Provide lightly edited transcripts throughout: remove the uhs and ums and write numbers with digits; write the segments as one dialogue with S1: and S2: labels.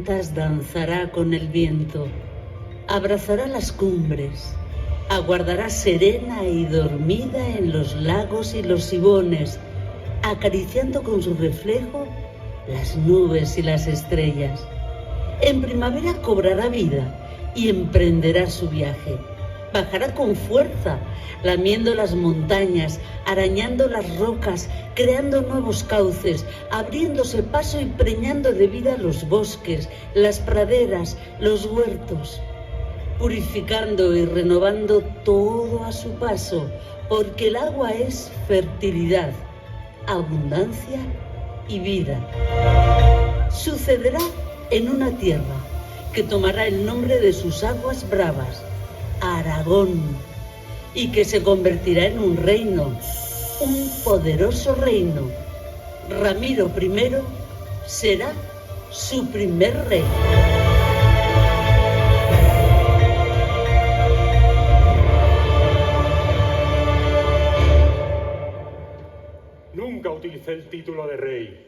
S1: altas danzará con el viento, abrazará las cumbres, aguardará serena y dormida en los lagos y los sibones, acariciando con su reflejo las nubes y las estrellas. En primavera cobrará vida y emprenderá su viaje. Bajará con fuerza, lamiendo las montañas, arañando las rocas, creando nuevos cauces, abriéndose paso y preñando de vida los bosques, las praderas, los huertos, purificando y renovando todo a su paso, porque el agua es fertilidad, abundancia y vida. Sucederá en una tierra que tomará el nombre de sus aguas bravas, Aragón, y que se convertirá en un reino, un poderoso reino. Ramiro I será su primer rey.
S2: Nunca utilicé el título de rey.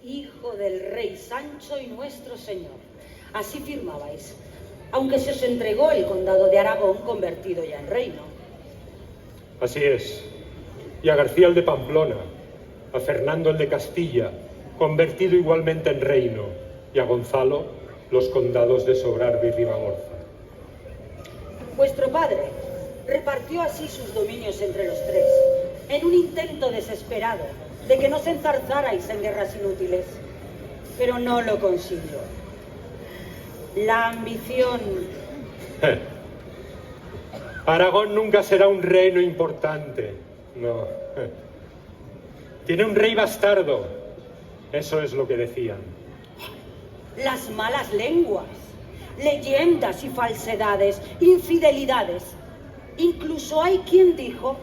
S3: Hijo del rey Sancho y nuestro señor. Así firmabais, aunque se os entregó el condado de Aragón convertido ya en reino.
S2: Así es. Y a García el de Pamplona, a Fernando el de Castilla, convertido igualmente en reino, y a Gonzalo los condados de Sobrarbe y Ribagorza.
S3: Vuestro padre repartió así sus dominios entre los tres, en un intento desesperado de que no se enzarzarais en guerras inútiles, pero no lo consiguió. La ambición...
S2: Aragón nunca será un reino importante, no. Tiene un rey bastardo, eso es lo que decían.
S3: Las malas lenguas, leyendas y falsedades, infidelidades. Incluso hay quien dijo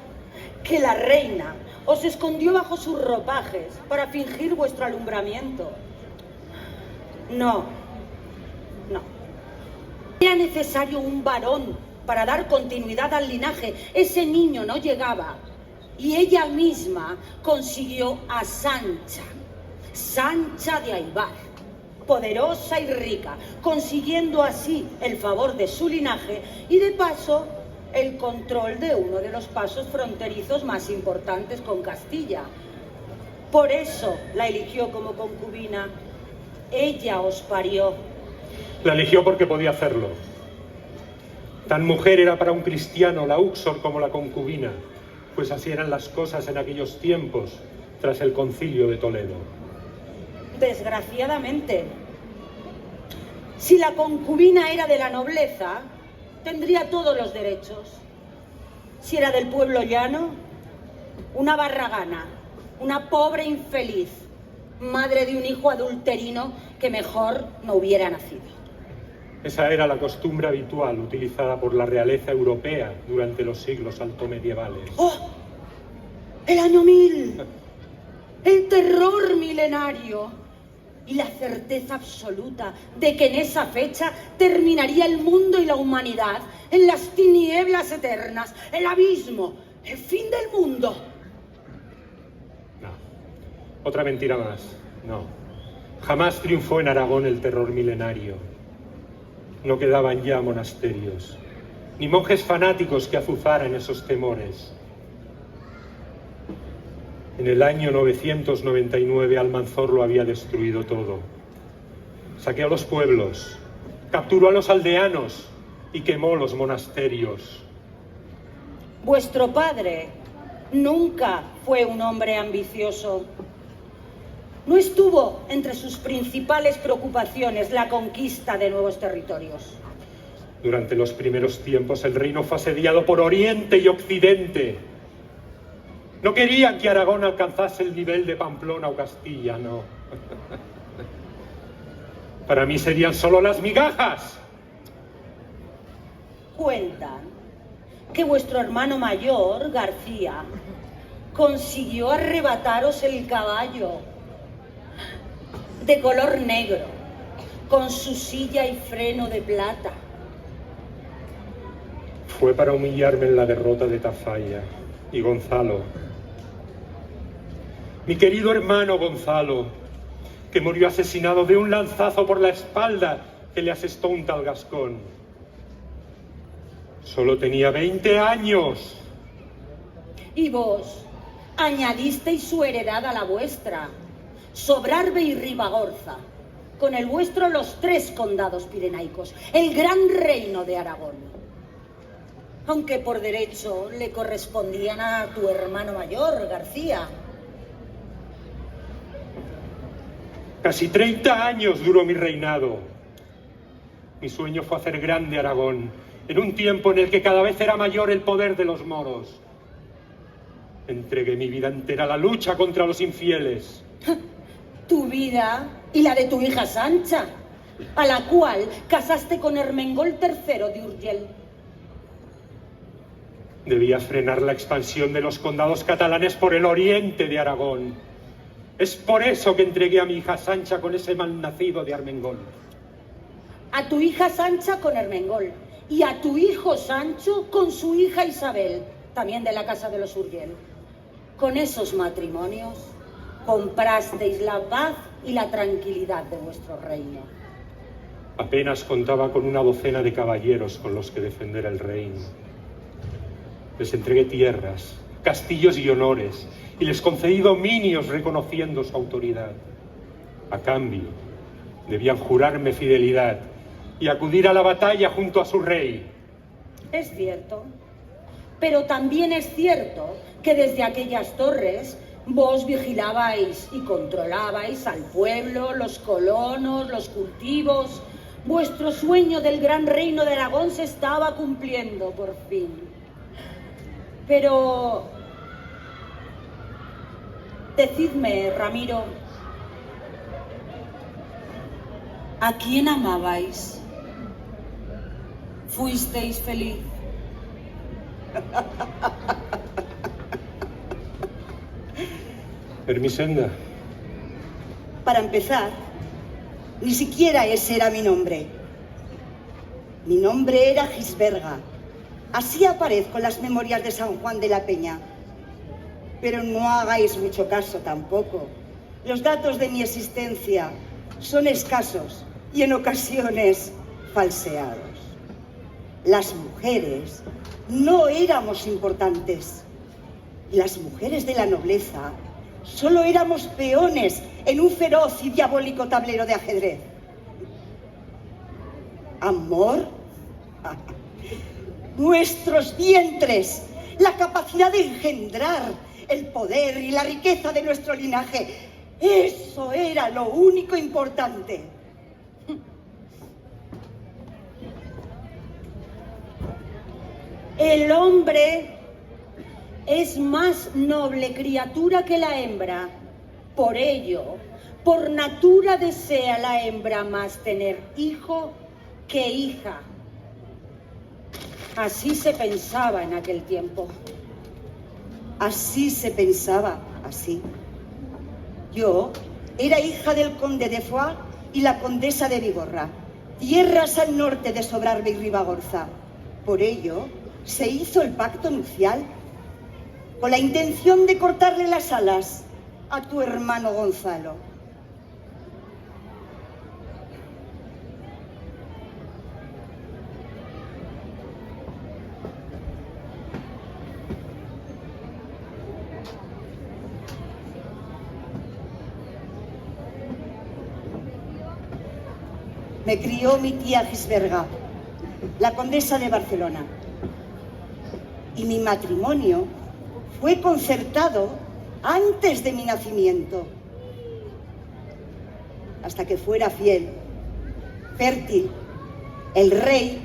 S3: que la reina os escondió bajo sus ropajes para fingir vuestro alumbramiento. No. Era necesario un varón para dar continuidad al linaje. Ese niño no llegaba y ella misma consiguió a Sancha de Aybar, poderosa y rica, consiguiendo así el favor de su linaje y de paso el control de uno de los pasos fronterizos más importantes con Castilla. Por eso la eligió como concubina. Ella os parió.
S2: La eligió porque podía hacerlo. Tan mujer era para un cristiano la Uxor como la concubina, pues así eran las cosas en aquellos tiempos, tras el concilio de Toledo.
S3: Desgraciadamente, si la concubina era de la nobleza, tendría todos los derechos. Si era del pueblo llano, una barragana, una pobre infeliz, madre de un hijo adulterino que mejor no hubiera nacido.
S2: Esa era la costumbre habitual utilizada por la realeza europea durante los siglos altomedievales.
S3: ¡Oh! ¡El año 1000! ¡El terror milenario! Y la certeza absoluta de que en esa fecha terminaría el mundo y la humanidad en las tinieblas eternas, el abismo, el fin del mundo.
S2: No. Otra mentira más. No. Jamás triunfó en Aragón el terror milenario. No quedaban ya monasterios, ni monjes fanáticos que azuzaran esos temores. En el año 999 Almanzor lo había destruido todo. Saqueó los pueblos, capturó a los aldeanos y quemó los monasterios.
S3: Vuestro padre nunca fue un hombre ambicioso. No estuvo entre sus principales preocupaciones la conquista de nuevos territorios.
S2: Durante los primeros tiempos el reino fue asediado por Oriente y Occidente. No querían que Aragón alcanzase el nivel de Pamplona o Castilla, no. Para mí serían solo las migajas.
S3: Cuentan que vuestro hermano mayor, García, consiguió arrebataros el caballo de color negro, con su silla y freno de plata.
S2: Fue para humillarme en la derrota de Tafalla. Y Gonzalo, mi querido hermano Gonzalo, que murió asesinado de un lanzazo por la espalda que le asestó un tal Gascón. Solo tenía 20 años.
S3: Y vos añadisteis su heredad a la vuestra, Sobrarbe y Ribagorza, con el vuestro los 3 condados pirenaicos, el gran reino de Aragón. Aunque por derecho le correspondían a tu hermano mayor, García.
S2: Casi 30 años duró mi reinado. Mi sueño fue hacer grande Aragón, en un tiempo en el que cada vez era mayor el poder de los moros. Entregué mi vida entera a la lucha contra los infieles.
S3: Tu vida y la de tu hija Sancha, a la cual casaste con Ermengol III de Urgell.
S2: Debía frenar la expansión de los condados catalanes por el oriente de Aragón. Es por eso que entregué a mi hija Sancha con ese malnacido de Ermengol.
S3: A tu hija Sancha con Ermengol y a tu hijo Sancho con su hija Isabel, también de la casa de los Urgell. Con esos matrimonios comprasteis la paz y la tranquilidad de vuestro reino.
S2: Apenas contaba con una docena de caballeros con los que defender el reino. Les entregué tierras, castillos y honores, y les concedí dominios reconociendo su autoridad. A cambio, debían jurarme fidelidad y acudir a la batalla junto a su rey.
S3: Es cierto, pero también es cierto que desde aquellas torres vos vigilabais y controlabais al pueblo, los colonos, los cultivos. Vuestro sueño del gran reino de Aragón se estaba cumpliendo por fin. Pero decidme, Ramiro, ¿a quién amabais? ¿Fuisteis feliz?
S2: Ermisenda.
S4: Para empezar, ni siquiera ese era mi nombre. Mi nombre era Gisberga. Así aparezco en las memorias de San Juan de la Peña. Pero no hagáis mucho caso tampoco. Los datos de mi existencia son escasos y en ocasiones falseados. Las mujeres no éramos importantes. Las mujeres de la nobleza solo éramos peones en un feroz y diabólico tablero de ajedrez. Amor, nuestros vientres, la capacidad de engendrar, el poder y la riqueza de nuestro linaje, eso era lo único importante.
S3: El hombre es más noble criatura que la hembra. Por ello, por natura desea la hembra más tener hijo que hija. Así se pensaba en aquel tiempo.
S4: Así se pensaba, así. Yo era hija del conde de Foix y la condesa de Vigorra, tierras al norte de Sobrarbe y Ribagorza. Por ello, se hizo el pacto nupcial con la intención de cortarle las alas a tu hermano Gonzalo. Me crió mi tía Gisberga, la condesa de Barcelona. Y mi matrimonio fue concertado antes de mi nacimiento. Hasta que fuera fiel, fértil, el rey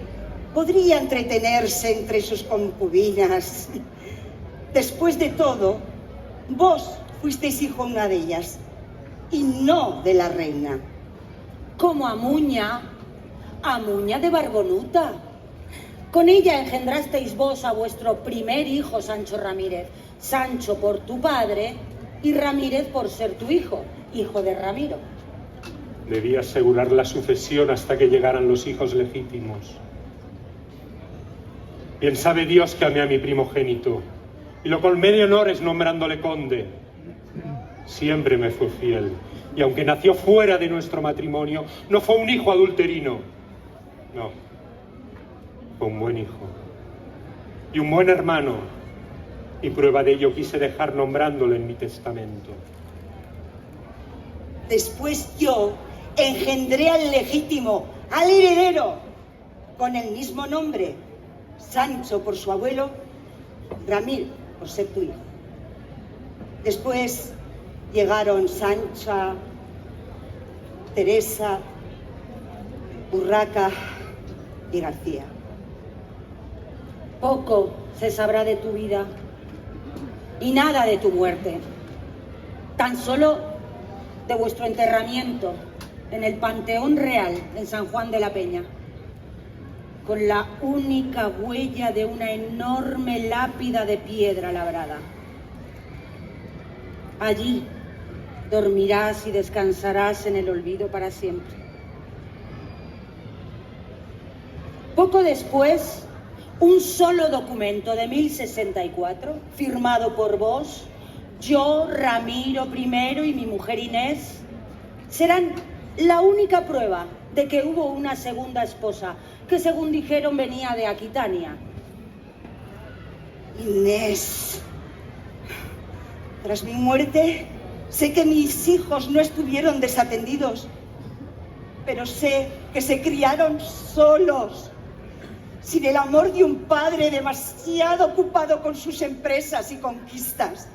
S4: podría entretenerse entre sus concubinas. Después de todo, vos fuisteis hijo de una de ellas, y no de la reina.
S3: Como Amuña de Barbonuta. Con ella engendrasteis vos a vuestro primer hijo, Sancho Ramírez. Sancho por tu padre y Ramírez por ser tu hijo, hijo de Ramiro.
S2: Debía asegurar la sucesión hasta que llegaran los hijos legítimos. Bien sabe Dios que amé a mi primogénito y lo colmé de honores nombrándole conde. Siempre me fue fiel, y aunque nació fuera de nuestro matrimonio, no fue un hijo adulterino. No, fue un buen hijo y un buen hermano, y prueba de ello quise dejar nombrándolo en mi testamento.
S4: Después yo engendré al legítimo, al heredero, con el mismo nombre, Sancho por su abuelo, Ramil por ser tu hijo. Después llegaron Sancha, Teresa, Urraca y García.
S3: Poco se sabrá de tu vida y nada de tu muerte. Tan solo de vuestro enterramiento en el Panteón Real en San Juan de la Peña, con la única huella de una enorme lápida de piedra labrada. Allí dormirás y descansarás en el olvido para siempre. Poco después, un solo documento de 1064, firmado por vos, yo, Ramiro I y mi mujer Inés, serán la única prueba de que hubo una segunda esposa, que según dijeron venía de Aquitania.
S4: Inés, tras mi muerte, sé que mis hijos no estuvieron desatendidos, pero sé que se criaron solos, sin el amor de un padre demasiado ocupado con sus empresas y conquistas,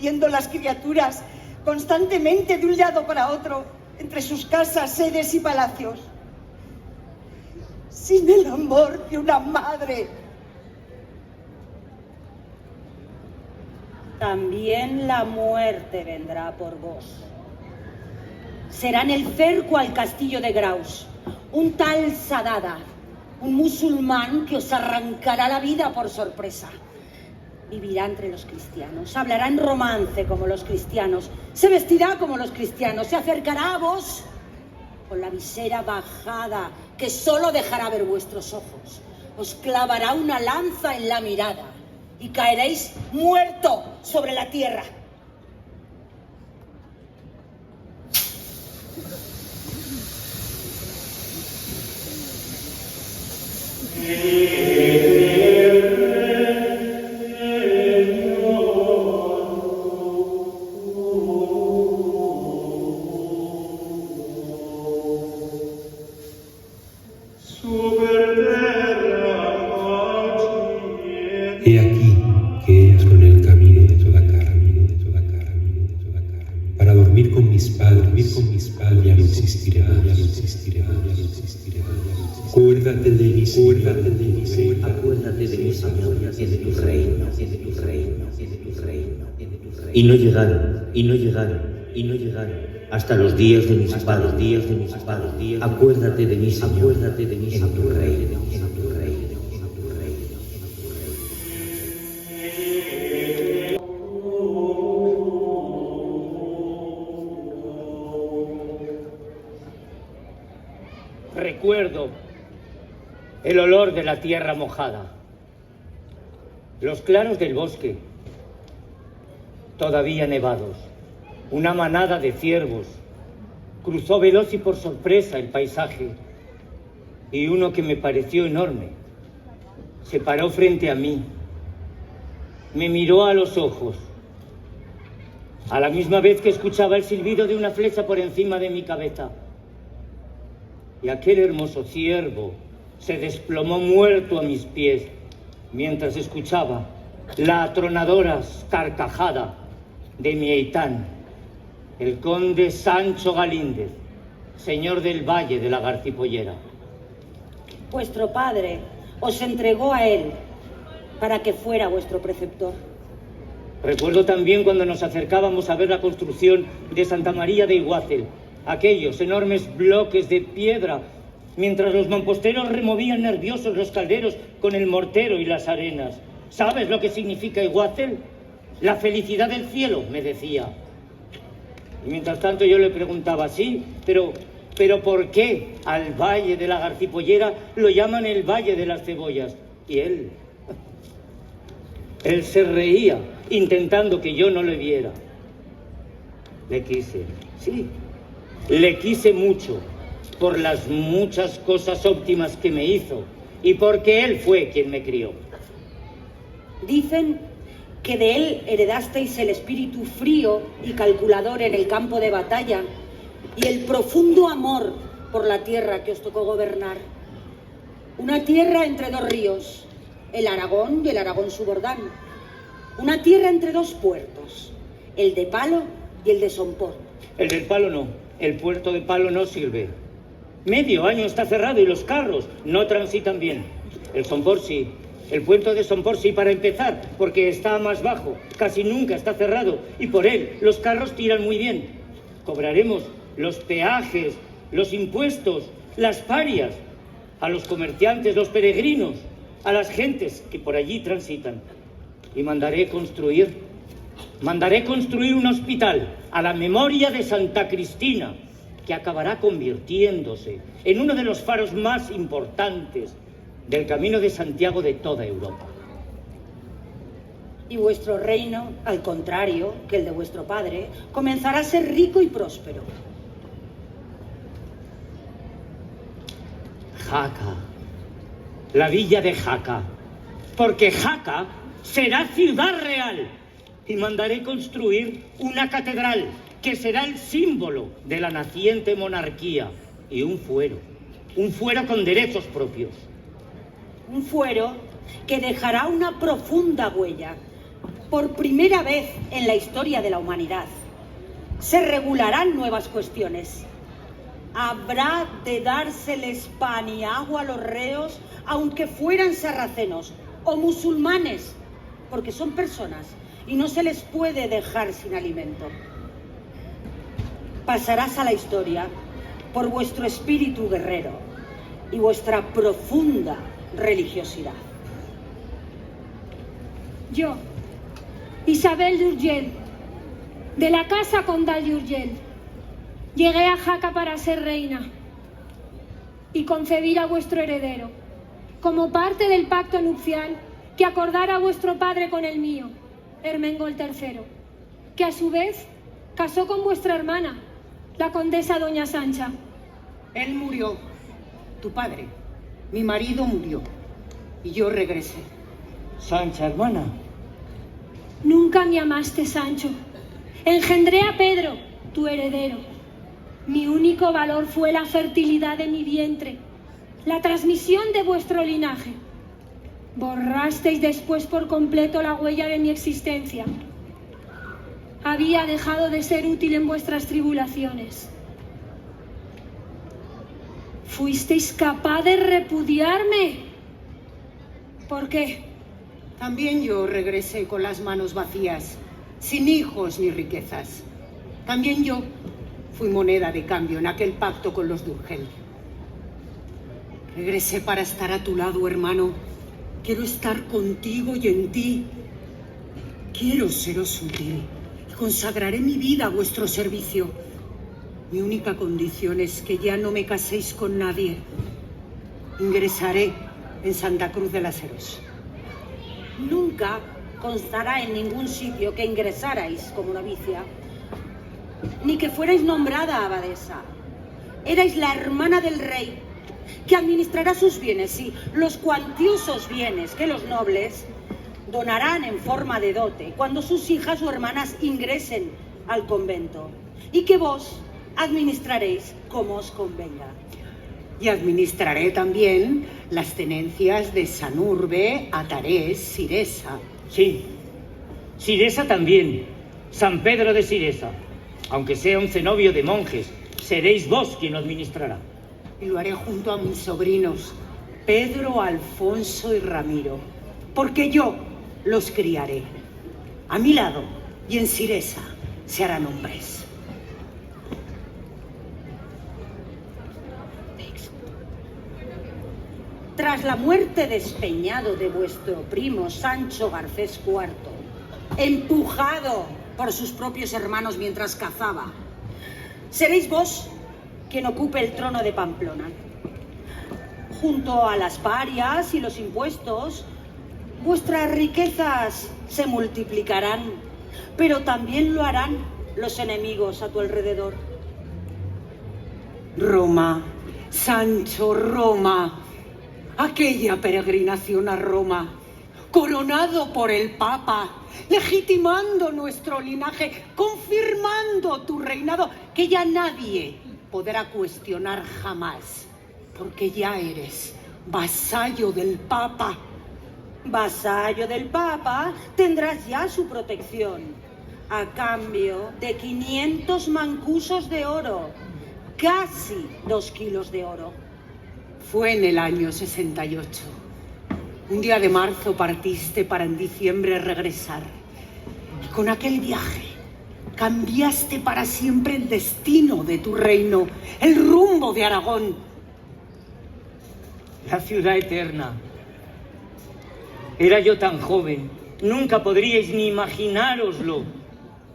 S4: yendo las criaturas constantemente de un lado para otro, entre sus casas, sedes y palacios, sin el amor de una madre.
S3: También la muerte vendrá por vos. Será en el cerco al castillo de Graus, un tal Sadada, un musulmán que os arrancará la vida por sorpresa. Vivirá entre los cristianos, hablará en romance como los cristianos, se vestirá como los cristianos, se acercará a vos con la visera bajada que solo dejará ver vuestros ojos. Os clavará una lanza en la mirada y caeréis muerto sobre la tierra.
S5: He aquí que ellas con el camino de toda carne, para dormir con mis padres, ya no existiré más. Acuérdate de mí,
S6: acuérdate de mí, Señor, y de tu reino, Y no llegaron, hasta los días de mis padres, Acuérdate de mí, Señor, en tu reino.
S7: Recuerdo el olor de la tierra mojada, los claros del bosque, todavía nevados, una manada de ciervos, cruzó veloz y por sorpresa el paisaje, y uno que me pareció enorme, se paró frente a mí, me miró a los ojos, a la misma vez que escuchaba el silbido de una flecha por encima de mi cabeza. Y aquel hermoso ciervo se desplomó muerto a mis pies mientras escuchaba la atronadora carcajada de mi Eitán, el conde Sancho Galíndez, señor del Valle de la Garcipollera.
S3: Vuestro padre os entregó a él para que fuera vuestro preceptor.
S7: Recuerdo también cuando nos acercábamos a ver la construcción de Santa María de Iguácel, aquellos enormes bloques de piedra, mientras los mamposteros removían nerviosos los calderos con el mortero y las arenas. ¿Sabes lo que significa Iguácel? La felicidad del cielo, me decía. Y mientras tanto yo le preguntaba, sí, pero ¿por qué al Valle de la Garcipollera lo llaman el Valle de las Cebollas? Y él se reía, intentando que yo no le viera. Le quise, sí, le quise mucho, por las muchas cosas óptimas que me hizo y porque él fue quien me crió.
S3: Dicen que de él heredasteis el espíritu frío y calculador en el campo de batalla y el profundo amor por la tierra que os tocó gobernar. Una tierra entre dos ríos, el Aragón y el Aragón Subordán. Una tierra entre dos puertos, el de Palo y el de Somport.
S7: El del Palo no, el puerto de Palo no sirve. Medio año está cerrado y los carros no transitan bien. El Somport sí. El puerto de Somport sí, para empezar, porque está más bajo, casi nunca está cerrado, y por él los carros tiran muy bien. Cobraremos los peajes, los impuestos, las parias, a los comerciantes, los peregrinos, a las gentes que por allí transitan. Y mandaré construir un hospital a la memoria de Santa Cristina, que acabará convirtiéndose en uno de los faros más importantes del Camino de Santiago de toda Europa.
S3: Y vuestro reino, al contrario que el de vuestro padre, comenzará a ser rico y próspero.
S7: Jaca, la villa de Jaca, porque Jaca será ciudad real, y mandaré construir una catedral que será el símbolo de la naciente monarquía, y un fuero con derechos propios.
S3: Un fuero que dejará una profunda huella. Por primera vez en la historia de la humanidad, se regularán nuevas cuestiones. Habrá de dárseles pan y agua a los reos, aunque fueran sarracenos o musulmanes, porque son personas y no se les puede dejar sin alimento. Pasarás a la historia por vuestro espíritu guerrero y vuestra profunda religiosidad.
S8: Yo, Isabel de Urgell, de la casa condal de Urgell, llegué a Jaca para ser reina y concebir a vuestro heredero, como parte del pacto nupcial que acordara vuestro padre con el mío, Ermengol III, que a su vez casó con vuestra hermana, la condesa doña Sancha.
S3: Él murió, tu padre, mi marido murió, y yo regresé.
S7: Sancha, hermana.
S8: Nunca me amaste, Sancho. Engendré a Pedro, tu heredero. Mi único valor fue la fertilidad de mi vientre, la transmisión de vuestro linaje. Borrasteis después por completo la huella de mi existencia. Había dejado de ser útil en vuestras tribulaciones. ¿Fuisteis capaz de repudiarme? ¿Por qué?
S3: También yo regresé con las manos vacías, sin hijos ni riquezas. También yo fui moneda de cambio en aquel pacto con los Durgel. Regresé para estar a tu lado, hermano. Quiero estar contigo y en ti. Quiero seros útil y consagraré mi vida a vuestro servicio. Mi única condición es que ya no me caséis con nadie. Ingresaré en Santa Cruz de las Heros. Nunca constará en ningún sitio que ingresarais como novicia, ni que fuerais nombrada abadesa. Erais la hermana del rey, que administrará sus bienes, sí, los cuantiosos bienes que los nobles donarán en forma de dote cuando sus hijas o hermanas ingresen al convento, y que vos administraréis como os convenga. Y administraré también las tenencias de Sanurbe, Atarés, Siresa.
S7: Sí, Siresa también, San Pedro de Siresa. Aunque sea un cenobio de monjes, seréis vos quien lo administrará.
S3: Y lo haré junto a mis sobrinos, Pedro, Alfonso y Ramiro, porque yo los criaré. A mi lado y en Siresa se harán hombres. Tras la muerte despeñado de vuestro primo Sancho Garcés IV, empujado por sus propios hermanos mientras cazaba, seréis vos quien ocupe el trono de Pamplona. Junto a las parias y los impuestos, vuestras riquezas se multiplicarán, pero también lo harán los enemigos a tu alrededor.
S9: Roma, Sancho, Roma. Aquella peregrinación a Roma, coronado por el Papa, legitimando nuestro linaje, confirmando tu reinado, que ya nadie podrá cuestionar jamás, porque ya eres vasallo del Papa.
S3: Vasallo del Papa, tendrás ya su protección, a cambio de 500 mancusos de oro, casi 2 kilos de oro.
S9: Fue en el año 68. Un día de marzo partiste para en diciembre regresar. Y con aquel viaje cambiaste para siempre el destino de tu reino, el rumbo de Aragón.
S7: La ciudad eterna. Era yo tan joven, nunca podríais ni imaginároslo.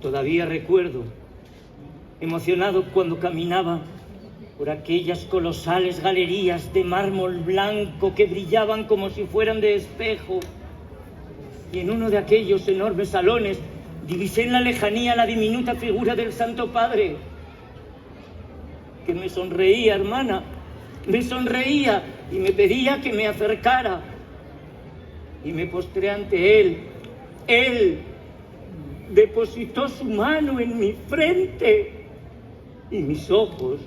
S7: Todavía recuerdo, emocionado cuando caminaba por aquellas colosales galerías de mármol blanco que brillaban como si fueran de espejo. Y en uno de aquellos enormes salones divisé en la lejanía la diminuta figura del Santo Padre, que me sonreía, hermana, me sonreía y me pedía que me acercara. Y me postré ante él. Él depositó su mano en mi frente y mis ojos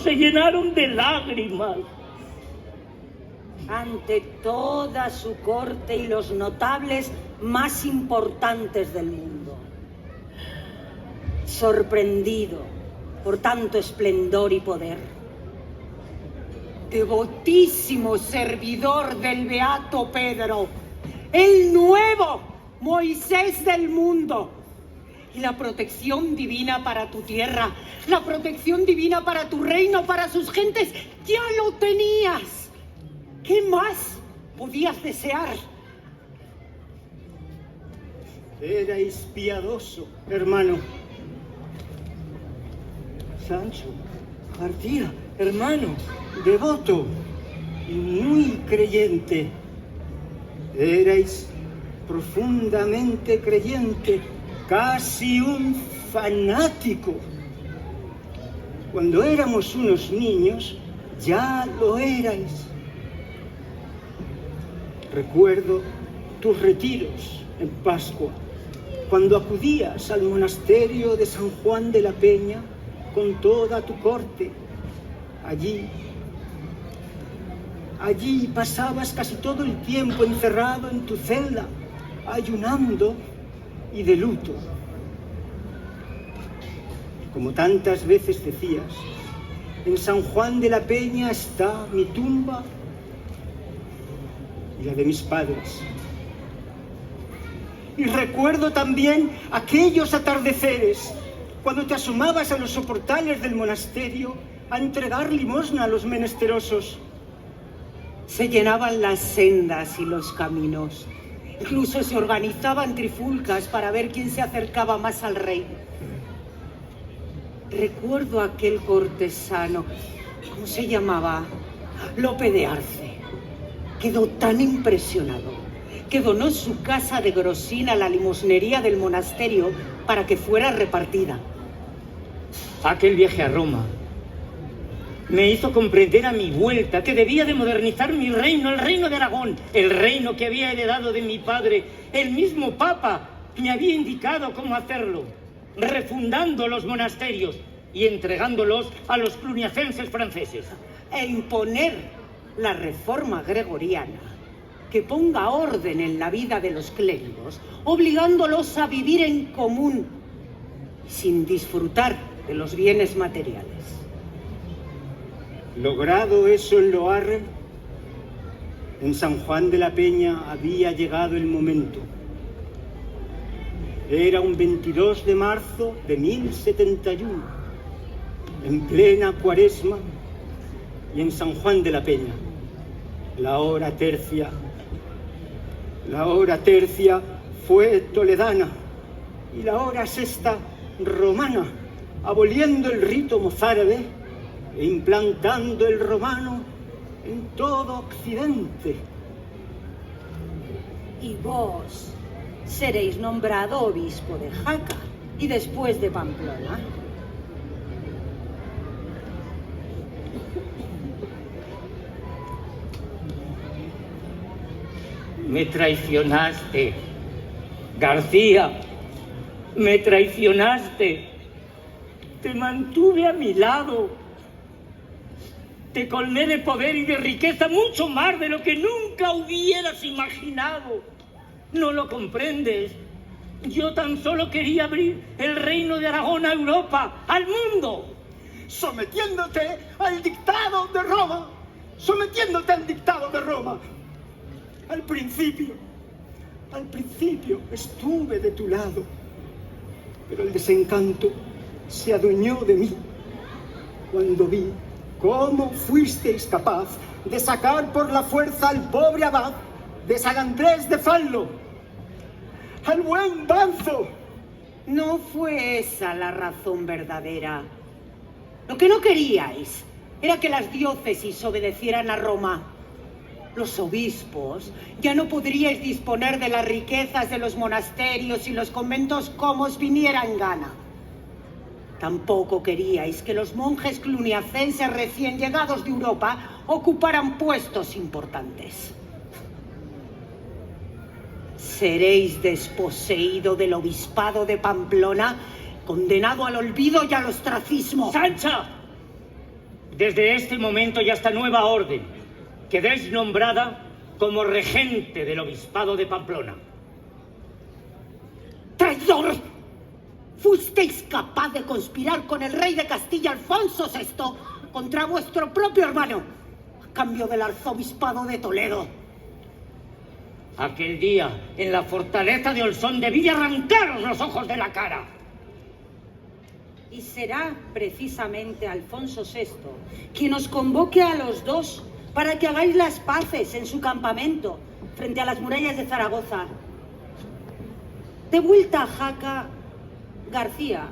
S7: se llenaron de lágrimas.
S3: Ante toda su corte y los notables más importantes del mundo. Sorprendido por tanto esplendor y poder.
S9: Devotísimo servidor del Beato Pedro, el nuevo Moisés del mundo. Y la protección divina para tu tierra, la protección divina para tu reino, para sus gentes, ya lo tenías. ¿Qué más podías desear?
S10: Erais piadoso, hermano. Sancho, García, hermano, devoto y muy creyente. Erais profundamente creyente, casi un fanático. Cuando éramos unos niños, ya lo erais. Recuerdo tus retiros en Pascua, cuando acudías al monasterio de San Juan de la Peña con toda tu corte. Allí pasabas casi todo el tiempo encerrado en tu celda, ayunando y de luto. Como tantas veces decías, en San Juan de la Peña está mi tumba y la de mis padres. Y recuerdo también aquellos atardeceres, cuando te asomabas a los soportales del monasterio a entregar limosna a los menesterosos.
S9: Se llenaban las sendas y los caminos. Incluso se organizaban trifulcas para ver quién se acercaba más al rey. Recuerdo aquel cortesano, ¿cómo se llamaba? Lope de Arce. Quedó tan impresionado que donó su casa de Grosina a la limosnería del monasterio para que fuera repartida.
S7: Aquel viaje a Roma me hizo comprender a mi vuelta que debía de modernizar mi reino, el reino de Aragón, el reino que había heredado de mi padre. El mismo Papa me había indicado cómo hacerlo, refundando los monasterios y entregándolos a los cluniacenses franceses.
S9: E imponer la reforma gregoriana, que ponga orden en la vida de los clérigos, obligándolos a vivir en común, sin disfrutar de los bienes materiales.
S10: Logrado eso en Loarre, en San Juan de la Peña había llegado el momento. Era un 22 de marzo de 1071, en plena Cuaresma, y en San Juan de la Peña, la hora tercia fue toledana y la hora sexta romana, aboliendo el rito mozárabe e implantando el romano en todo Occidente.
S3: Y vos, seréis nombrado obispo de Jaca y después de Pamplona.
S7: Me traicionaste, García, me traicionaste. Te mantuve a mi lado. Te colmé de poder y de riqueza mucho más de lo que nunca hubieras imaginado. No lo comprendes. Yo tan solo quería abrir el reino de Aragón a Europa, al mundo.
S10: Sometiéndote al dictado de Roma. Sometiéndote al dictado de Roma. Al principio estuve de tu lado, pero el desencanto se adueñó de mí cuando vi cómo fuisteis capaz de sacar por la fuerza al pobre abad de San Andrés de Fallo, al buen Banzo.
S9: No fue esa la razón verdadera. Lo que no queríais era que las diócesis obedecieran a Roma. Los obispos ya no podríais disponer de las riquezas de los monasterios y los conventos como os viniera en gana. Tampoco queríais que los monjes cluniacenses recién llegados de Europa ocuparan puestos importantes. Seréis desposeído del obispado de Pamplona, condenado al olvido y al ostracismo.
S7: ¡Sancha! Desde este momento y hasta nueva orden, quedéis nombrada como regente del obispado de Pamplona.
S9: ¡Traidor! Fuisteis capaz de conspirar con el rey de Castilla, Alfonso VI, contra vuestro propio hermano, a cambio del arzobispado de Toledo.
S7: Aquel día, en la fortaleza de Olsón, debí arrancaros los ojos de la cara.
S3: Y será precisamente Alfonso VI quien os convoque a los dos para que hagáis las paces en su campamento frente a las murallas de Zaragoza. De vuelta a Jaca, García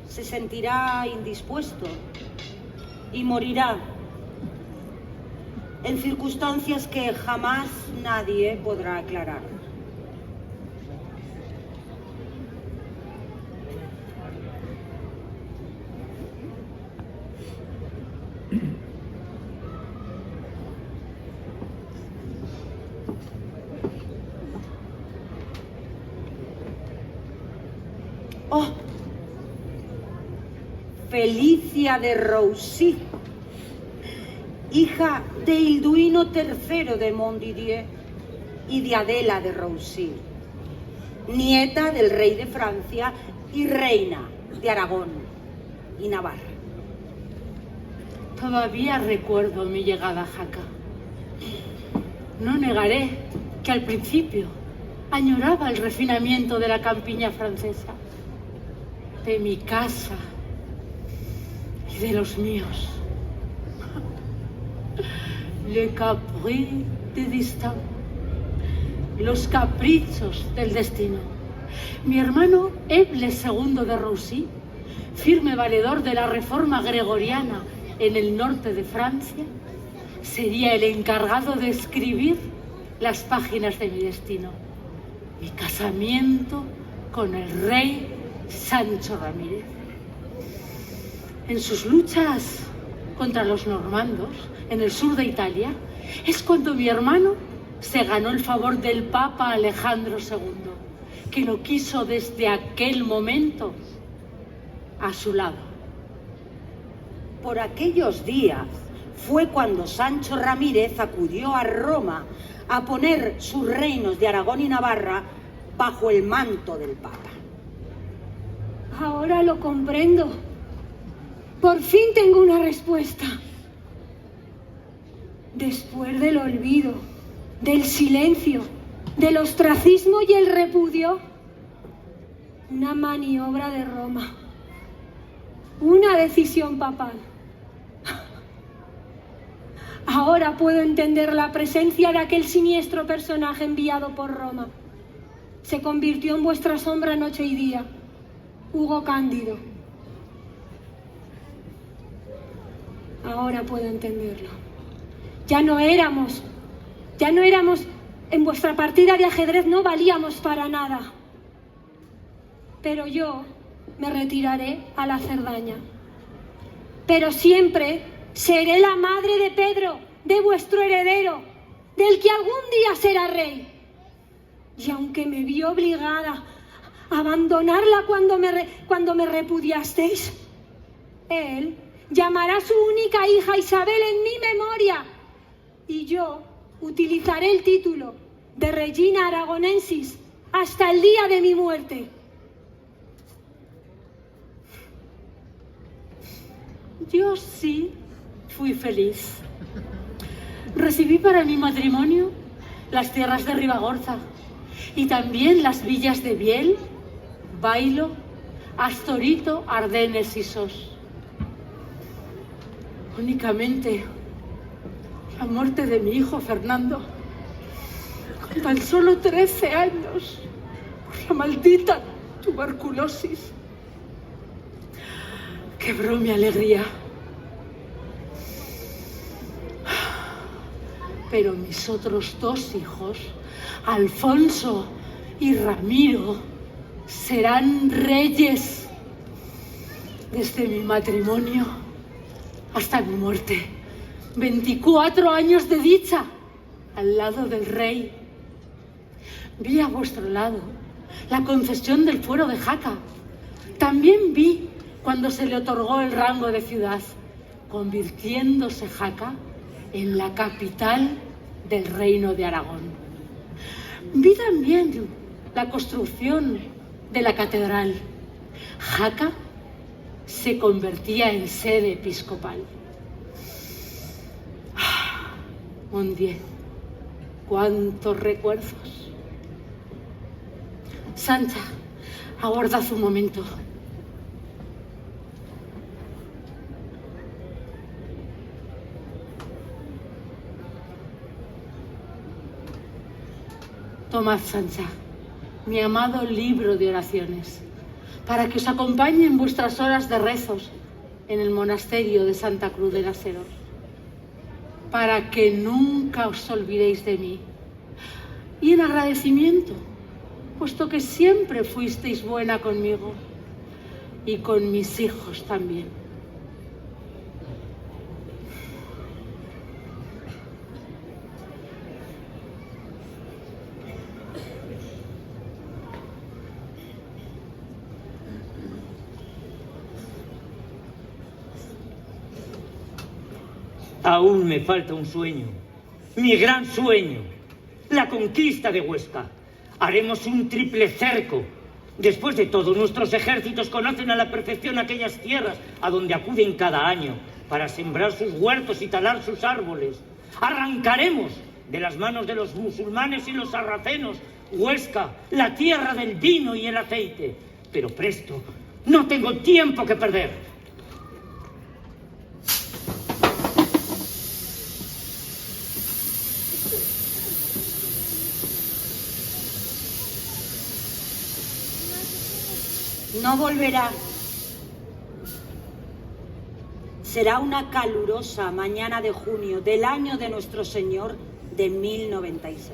S3: se sentirá indispuesto y morirá en circunstancias que jamás nadie podrá aclarar. Oh, Felicia de Roussy, hija de Hilduino III de Montdidier y de Adela de Roussy, nieta del rey de Francia y reina de Aragón y Navarra.
S1: Todavía recuerdo mi llegada a Jaca. No negaré que al principio añoraba el refinamiento de la campiña francesa, de mi casa y de los míos. Le caprice de destin, los caprichos del destino. Mi hermano Eble II de Roussy, firme valedor de la reforma gregoriana en el norte de Francia, sería el encargado de escribir las páginas de mi destino. Mi casamiento con el rey Sancho Ramírez. En sus luchas contra los normandos en el sur de Italia es cuando mi hermano se ganó el favor del Papa Alejandro II, que lo quiso desde aquel momento a su lado.
S3: Por aquellos días fue cuando Sancho Ramírez acudió a Roma a poner sus reinos de Aragón y Navarra bajo el manto del Papa.
S8: Ahora lo comprendo. Por fin tengo una respuesta. Después del olvido, del silencio, del ostracismo y el repudio, una maniobra de Roma, una decisión papal. Ahora puedo entender la presencia de aquel siniestro personaje enviado por Roma. Se convirtió en vuestra sombra noche y día, Hugo Cándido. Ahora puedo entenderlo. Ya no éramos en vuestra partida de ajedrez no valíamos para nada. Pero yo me retiraré a la Cerdaña. Pero siempre seré la madre de Pedro, de vuestro heredero, del que algún día será rey. Y aunque me vi obligada a abandonarla cuando me repudiasteis, él llamará a su única hija Isabel en mi memoria, y yo utilizaré el título de Regina Aragonensis hasta el día de mi muerte.
S11: Yo sí fui feliz. Recibí para mi matrimonio las tierras de Ribagorza y también las villas de Biel, Bailo, Astorito, Ardenes y Sos. Únicamente la muerte de mi hijo Fernando, con tan solo 13 años, por la maldita tuberculosis, quebró mi alegría. Pero mis otros 2 hijos, Alfonso y Ramiro, serán reyes desde mi matrimonio hasta mi muerte. 24 años de dicha al lado del rey. Vi a vuestro lado la concesión del fuero de Jaca. También vi cuando se le otorgó el rango de ciudad, convirtiéndose Jaca en la capital del Reino de Aragón. Vi también la construcción de la catedral. Jaca se convertía en sede episcopal. Mon Dieu, cuántos recuerdos. Sancha, aguardad un momento. Tomad, Sancha, mi amado libro de oraciones, para que os acompañe en vuestras horas de rezos en el monasterio de Santa Cruz de Naceros, para que nunca os olvidéis de mí. Y en agradecimiento, puesto que siempre fuisteis buena conmigo y con mis hijos también.
S7: Aún me falta un sueño, mi gran sueño, la conquista de Huesca. Haremos un triple cerco. Después de todo, nuestros ejércitos conocen a la perfección aquellas tierras a donde acuden cada año para sembrar sus huertos y talar sus árboles. Arrancaremos de las manos de los musulmanes y los sarracenos Huesca, la tierra del vino y el aceite. Pero presto, no tengo tiempo que perder.
S3: No volverá. Será una calurosa mañana de junio del año de nuestro Señor de 1096.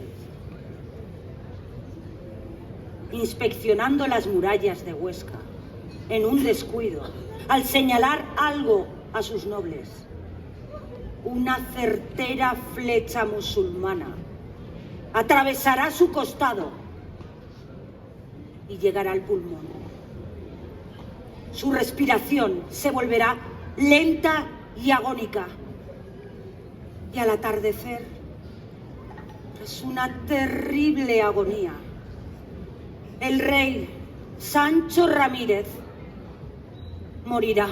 S3: Inspeccionando las murallas de Huesca, en un descuido, al señalar algo a sus nobles, una certera flecha musulmana atravesará su costado y llegará al pulmón. Su respiración se volverá lenta y agónica. Y al atardecer, tras una terrible agonía, el rey Sancho Ramírez morirá.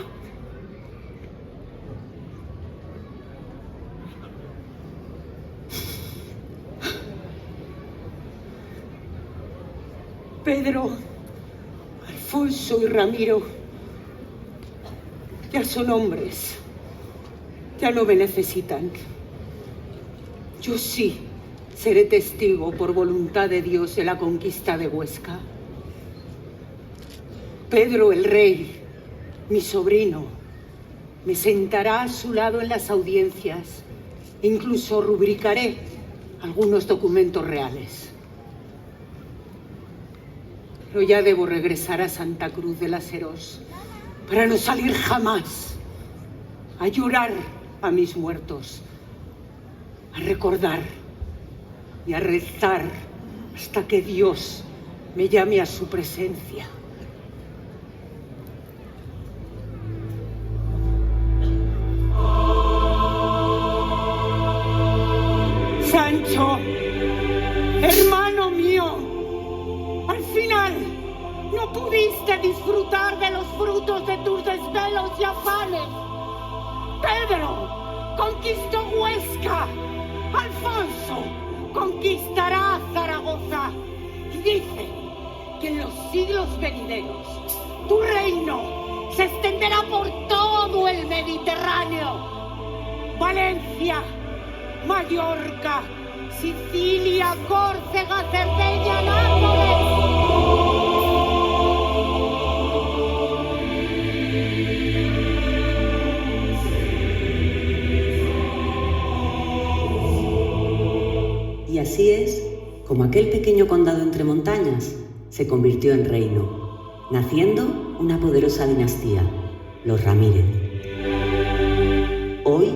S9: Pedro, Alfonso y Ramiro ya son hombres, ya no me necesitan. Yo sí seré testigo por voluntad de Dios de la conquista de Huesca. Pedro el rey, mi sobrino, me sentará a su lado en las audiencias. Incluso rubricaré algunos documentos reales. Pero ya debo regresar a Santa Cruz de las Heros para no salir jamás a llorar a mis muertos, a recordar y a rezar hasta que Dios me llame a su presencia. Sancho, hermano mío, al final no pudiste disfrutar de los frutos de tus desvelos y afanes. Pedro conquistó Huesca, Alfonso conquistará Zaragoza y dice que en los siglos venideros tu reino se extenderá por todo el Mediterráneo. Valencia, Mallorca, Sicilia, Córcega, Cerdeña, Nápoles.
S12: Y así es como aquel pequeño condado entre montañas se convirtió en reino, naciendo una poderosa dinastía, los Ramírez. Hoy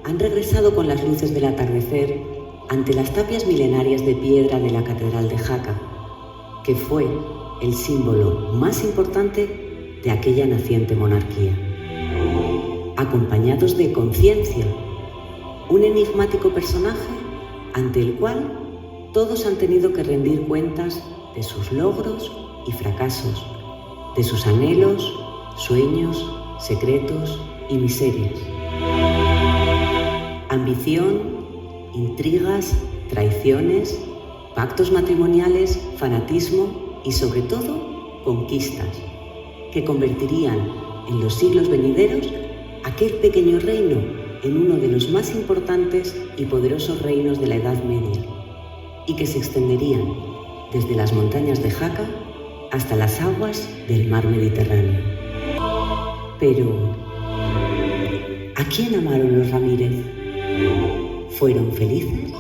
S12: han regresado con las luces del atardecer ante las tapias milenarias de piedra de la Catedral de Jaca, que fue el símbolo más importante de aquella naciente monarquía. Acompañados de Conciencia, un enigmático personaje ante el cual todos han tenido que rendir cuentas de sus logros y fracasos, de sus anhelos, sueños, secretos y miserias. Ambición, intrigas, traiciones, pactos matrimoniales, fanatismo y sobre todo conquistas que convertirían en los siglos venideros aquel pequeño reino en uno de los más importantes y poderosos reinos de la Edad Media y que se extenderían desde las montañas de Jaca hasta las aguas del mar Mediterráneo. Pero, ¿a quién amaron los Ramírez? ¿Fueron felices?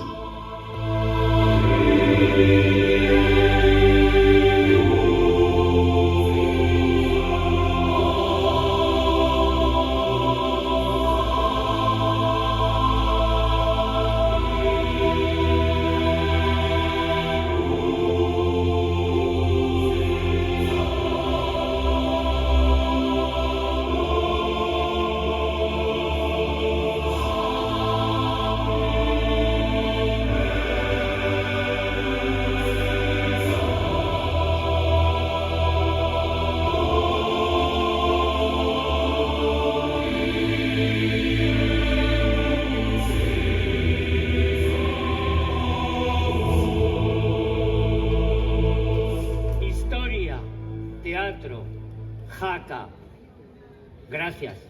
S7: Jaca. Gracias.